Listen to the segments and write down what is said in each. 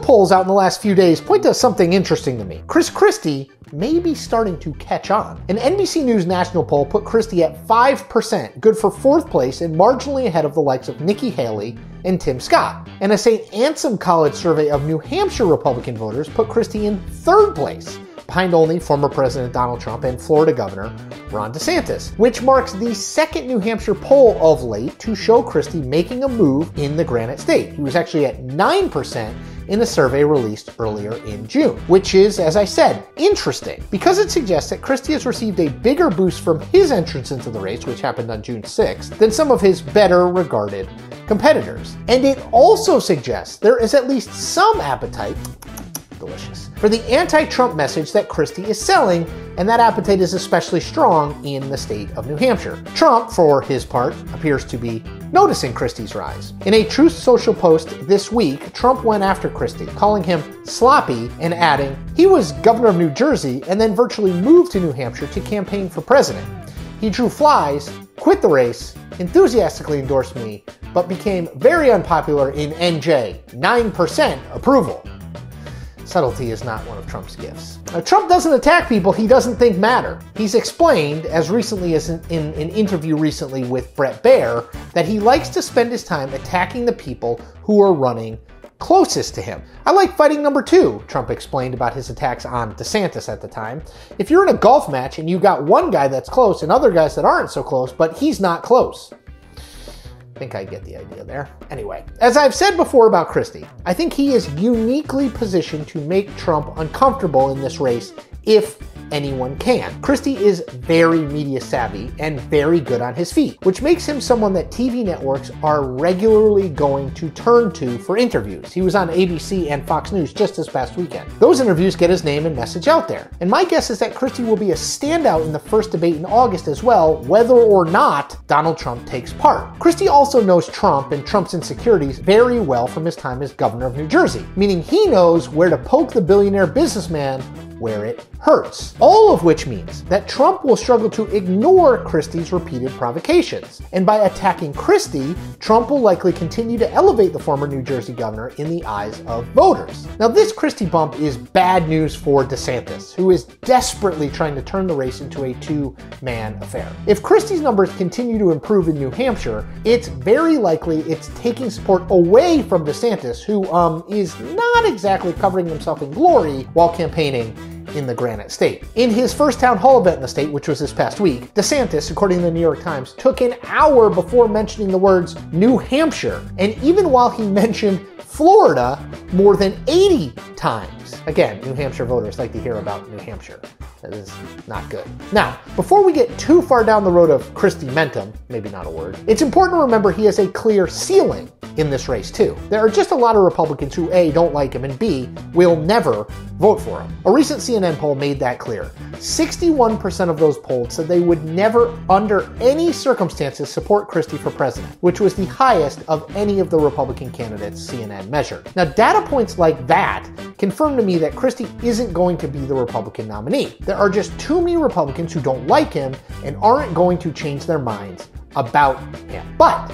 polls out in the last few days point to something interesting to me. Christie may be starting to catch on. An NBC News national poll put Christie at 5%, good for 4th place and marginally ahead of the likes of Nikki Haley and Tim Scott. And a St. Anselm College survey of New Hampshire Republican voters put Christie in 3rd place, behind only former President Donald Trump and Florida Governor Ron DeSantis, which marks the 2nd New Hampshire poll of late to show Christie making a move in the Granite State. He was actually at 9% in a survey released earlier in June, which is, as I said, interesting because it suggests that Christie has received a bigger boost from his entrance into the race, which happened on June 6th, than some of his better regarded competitors. And it also suggests there is at least some appetite, delicious, for the anti-Trump message that Christie is selling, and that appetite is especially strong in the state of New Hampshire. Trump, for his part, appears to be noticing Christie's rise. In a Truth Social post this week, Trump went after Christie, calling him sloppy and adding, he was governor of New Jersey and then virtually moved to New Hampshire to campaign for president. He drew flies, quit the race, enthusiastically endorsed me, but became very unpopular in NJ, 9% approval. Subtlety is not one of Trump's gifts. Now, Trump doesn't attack people he doesn't think matter. He's explained, as recently as in an interview recently with Bret Baier, that he likes to spend his time attacking the people who are running closest to him. I like fighting number 2, Trump explained about his attacks on DeSantis at the time. If you're in a golf match and you got one guy that's close and other guys that aren't so close, but he's not close. I think I get the idea there. Anyway, as I've said before about Christie, I think he is uniquely positioned to make Trump uncomfortable in this race if anyone can. Christie is very media savvy and very good on his feet, which makes him someone that TV networks are regularly going to turn to for interviews. He was on ABC and Fox News just this past weekend. Those interviews get his name and message out there. And my guess is that Christie will be a standout in the first debate in August as well, whether or not Donald Trump takes part. Christie also knows Trump and Trump's insecurities very well from his time as governor of New Jersey, meaning he knows where to poke the billionaire businessman where it hurts. All of which means that Trump will struggle to ignore Christie's repeated provocations. And by attacking Christie, Trump will likely continue to elevate the former New Jersey governor in the eyes of voters. Now, this Christie bump is bad news for DeSantis, who is desperately trying to turn the race into a two-man affair. If Christie's numbers continue to improve in New Hampshire, it's very likely it's taking support away from DeSantis, who is not exactly covering himself in glory while campaigning in the Granite State. In his first town hall event in the state, which was this past week, DeSantis, according to the New York Times, took an hour before mentioning the words New Hampshire, and even while he mentioned Florida more than 80 times. Again, New Hampshire voters like to hear about New Hampshire. That is not good. Now, before we get too far down the road of Christie-mentum, maybe not a word, it's important to remember he has a clear ceiling in this race too. There are just a lot of Republicans who A, don't like him, and B, will never vote for him. A recent CNN poll made that clear. 61% of those polled said they would never, under any circumstances, support Christie for president, which was the highest of any of the Republican candidates CNN measured. Now, data points like that confirm to me that Christie isn't going to be the Republican nominee. There are just too many Republicans who don't like him and aren't going to change their minds about him. But,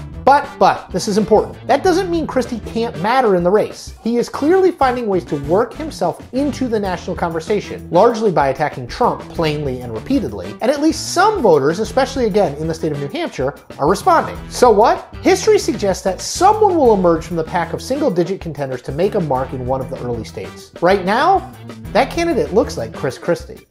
this is important. That doesn't mean Christie can't matter in the race. He is clearly finding ways to work himself into the national conversation, largely by attacking Trump plainly and repeatedly, and at least some voters, especially again in the state of New Hampshire, are responding. So what? History suggests that someone will emerge from the pack of single-digit contenders to make a mark in one of the early states. Right now, that candidate looks like Christie.